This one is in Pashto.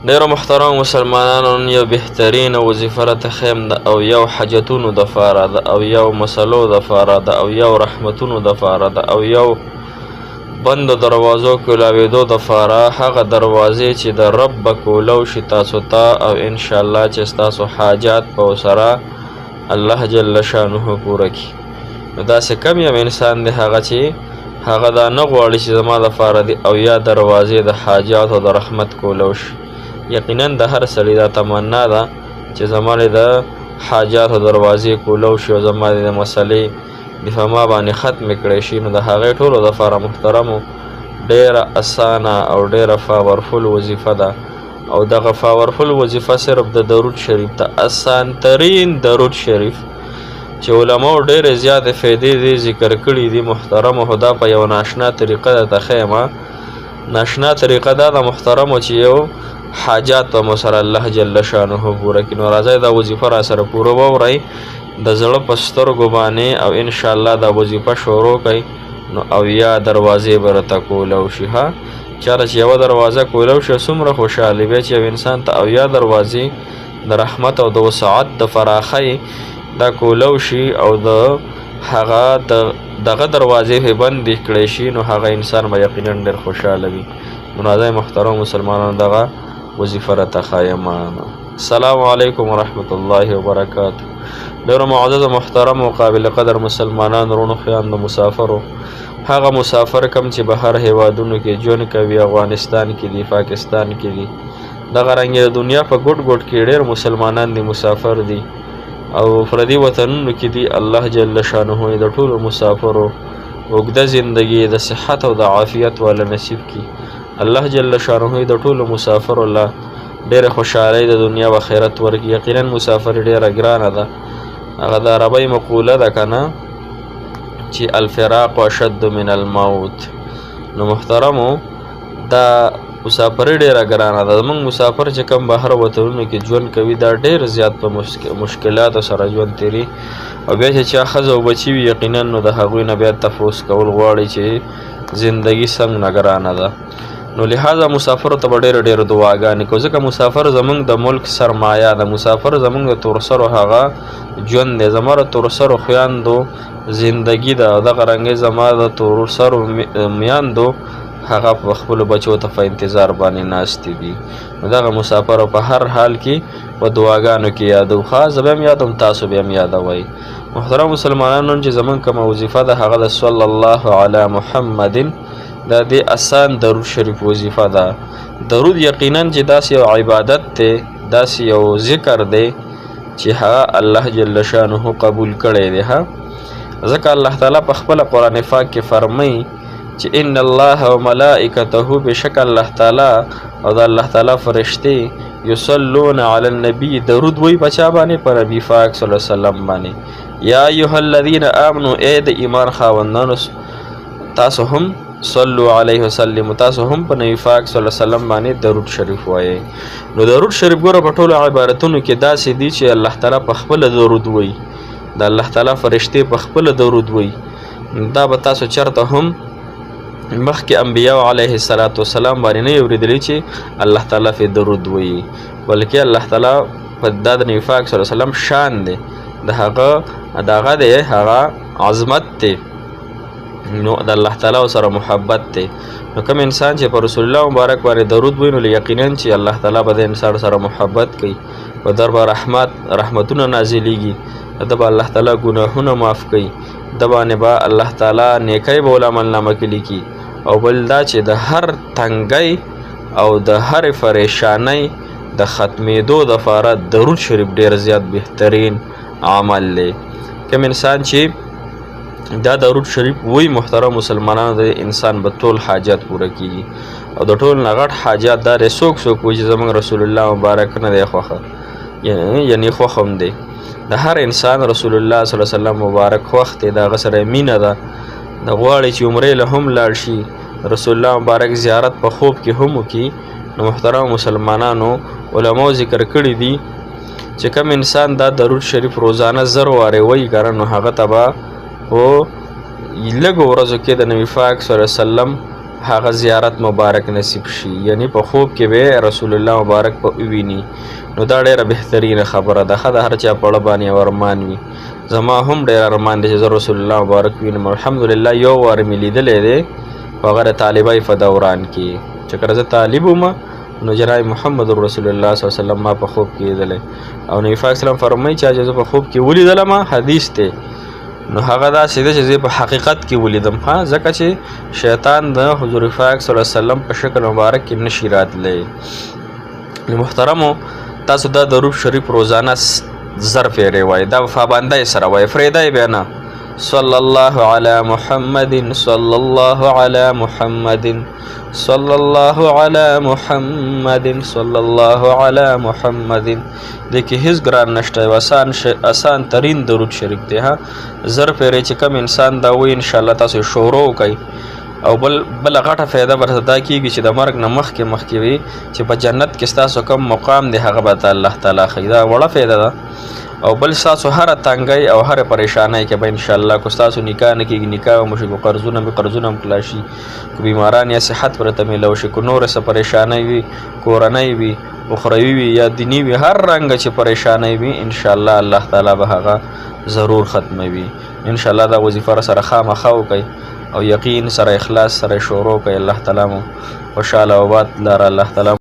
ډیرو محترم مسلمانانو، نن یو بهترین وظیفه راته ښیم ده، او یو حاجتونو دپاره ده، او یو مسلو دپاره ده، او یو رحمتونو دپاره ده، او یو بندو دروازو کولاوېدو دپاره. هغه دروازې چې د رب به کولو شي تاسو ته، او انشاءالله چې ستاسو حاجات په سره الله جل شانه پوره کړي. نو داسې کم یم انسان دی هغه چې هغه دا نه غواړي چې زما دپاره دي او یا دروازې د حاجات او د رحمت کولو شي. یقینا د هر سړي دا تمنا ده چې زما د حاجاتو دروازې کولو شي او زما د مسلې د په ما باندې ختمې کړی شي. نو د هغې ټولو دپاره محترمو ډیره اسانه او ډیره پاورفل وظیفه ده، او دغه پاورفل وظیفه صرف د درود شریف ته، اسان ترین درود شریف چې علماو ډیرې زیاتې فایدې دې ذکر کړي دي. محترمو خو دا په یو ناشنا طریقه درته ښیم. ناشنا طریقه دا ده محترمو چې یو حاجات به مو سره الله جل شانه پوره کړي. نو راځئ دا وظیفه را سره پوره واورئ د زړه په سترګو باندې، او انشاءالله دا وظیفه شروع کړئ. نو او یا دروازې به راته کولو شي. ها چېرته چې یوه دروازه کولو شي څومره خوشحالي بیا چې یو انسان ته او یا دروازې د رحمت او د وسعت د فراخۍ دا کولو شي، او د هغه دغه دروازې پې بندې کړی شي، نو هغه انسان به یقینا ډېر خوشحاله وي. نو راځئ محترم مسلمانانو دغه وظیفه راته ښایم. السلام علیکم ورحمت الله وبرکاتو. ډېرو معزز محترم او قابل قدر مسلمانان ورونو خویندو مسافرو، هغه مسافر کم چې بهر هیوادونو کې ژوند کوي، افغانستان کې دي، پاکستان کې دي، دغه رنګې د دنیا په ګوټ ګوټ کې ډېر مسلمانان دي، مسافر دي او پردي وطنونو کې دي. الله جل شانه د ټولو مسافرو اوږده زندګي د صحت او د عافیت والا نصیب کړي. الله جل شانه د ټولو مسافرو له ډېره خوشحالۍ د دنیا و آخرت ورکړي. یقینا مسافر ډېره ګرانه ده. هغه د عربۍ مقوله ده که نه چې الفراق اشد من الموت. نو محترمو دا مسافري ډېره ګرانه ده. زموږ مسافر چې کوم بهر وطنونو کې ژوند کوي دا ډېر زیات په مشکلاتو سره ژوند تېري، او بیا چې چا ښځه او بچي وي یقینا نو د هغوی نه بیا تفوس کول غواړي چې زندګي څنګه ګرانه ده. نو لہذا مسافر ته به ډېرې دعاګانې کوو، ځکه مسافر زموږ د ملک سرمایه ده. مسافر زموږ د تورسرو هغه ژوند دی، زما د تورسرو خویندو زندګي ده، او دغه رنګې زما د تورسرو میاندو هغه په خپلو بچو ته په انتظار باندې ناستې دي. نو دغه مسافرو په هر حال کې په دعاګانو کې یادو. ښه زه به هم یادوم، تاسو به هم یادوئ. محترم مسلمانانو چې زموږ کومه وظیفه ده هغه د صلی الله علی محمد دا دې اسان درود شریف وظیفه ده. درود یقینا چې داسې یو عبادت دی، داسې یو ذکر دی چې هغه الله جل شانه قبول کړی دی. ها ځکه الله تعالی په خپله قرآن پاک کې فرمایي چې ان الله و ملائکته، بشک الله تعالی او د الله تعالی فرشتې یصلون علی النبی، درود وی بچا باندې په نبی پاک صلی الله علیه وسلم باندې. یا ایها الذین آمنوا، ای د ایمان خاوندانو تاسو هم صلو علیه وسلم، تاسو هم په نبی پاک صلی الله علیه وسلم باندې درود شریف وایي. نو درود شریف ګوره په ټولو عبارتونو کې داسې دي چې الله تعالی په خپله درود وایي، د الله تعالی فرشتې په خپله درود وایي. دا به تاسو چېرته هم مخکې انبیاء علیه السلام باندې نه اورېدلی چې الله تعالی پې درود وایي، بلکې الله تعالی په دا د نبي پاک صلی الله علیه وسلم شان دی، د هغه دی هغه عظمت دی، نو د الله تعالی سره محبت دی. نو کوم انسان چې په رسول الله مبارک باندې درود وایي نو یقینا چې الله تعالی به د انسان سره محبت کوي، په در به رحمتونه نازلیږي، د به الله تعالی ګناهونه معاف کوي، د باندې به الله تعالی نیکۍ به ول عملنامه کې لیکي. او بل دا چې د هر تنګۍ او د هر پریشانۍ د ختمېدو دپاره درود شریف ډېر زیات بهترین عمل دی. کوم انسان چې دا درود شریف وی محترم مسلمانانو د انسان به ټول حاجات پوره کیږي، او د ټول نه غټ حاجات دا دی څوک وایي چې زموږ رسول الله مبارک نه دی خوښه، یعنی خوښ هم دی. د هر انسان رسول الله صلی الله علیه وسلم مبارک خوښ دی، د هغه سره مینه ده، د غواړي چې عمرې له هم لاړ شي، رسول الله مبارک زیارت په خوب کې هم وکړي. نو محترم مسلمانانو علماو ذکر کړي دي چې کوم انسان دا درود شریف روزانه 1000 وارې وایي که نه، نو هغه ته به په لږو ورځو کې د نبي پاک صلی الله علیه وسلم هغه زیارت مبارک نصیب شي، یعنی په خوب کې به رسول الله مبارک په وویني. نو دا ډیره بهترینه خبره ده. ښه د هر چا په اړه باندې یو ارمان وي. زما هم ډیر ارمان دی چې زه رسول الله مبارک وینم. الحمدلله یو وار مې لیدلی دی په هغه د طالبۍ په دوران کې چې کله زه طالب وم نو جناب محمد رسول الله صلی الله علیه وسلم ما په خوب کې لیدلی او نبي پاک سلام فرمایي چې زه په خوب کې ولیدلم حدیث دی نو هغه داسې دی چې زه په حقیقت کې ولیدم. ها ځکه چې شیطان د حضور پاک صلی الله علیه وسلم په شکل مبارک کې نشي راتلی. محترمو تاسو دا درود شریف روزانه زر پیرې وایي، دا پابندۍ سره وایي، فریدی بیا نه. صلی الله علی محمد صلی الله علی محمد صلی الله علی محمد صلی الله علی محمد. دې کې هیڅ ګران نشته، آسان ترین درود شریف دی. ها زر پیرې چې کم انسان دا وایي انشاءالله تاسو شروع کوئ او بل غټه فایده ورته دا کیږي چې د مرګ نه مخکې وي چې په جنت کې ستاسو کم مقام دی هغه به الله تعالی ښیي. دا وړه فایده ده. او بل ستاسو هره تنګۍ او هره پریشانۍ کې به انشاءالله که ستاسو نکاح نه کېږي نکاح ومو شي، که قرضونه هم کلا شي، که بیماران یا صحت ورته میلاو شي، که نوره څه پریشانۍ وي، کورنۍ وي، اخروي وي یا دیني وي، هر رنګه چې پریشانۍ وي انشاءالله الله تعالی به هغه ضرور ختموي. انشاءالله دا وظیفه سره خامخا وکئ او یقین سره اخلاص سره شروع کوي. الله تعالی مو خوشاله او آباد لاره. الله تعالی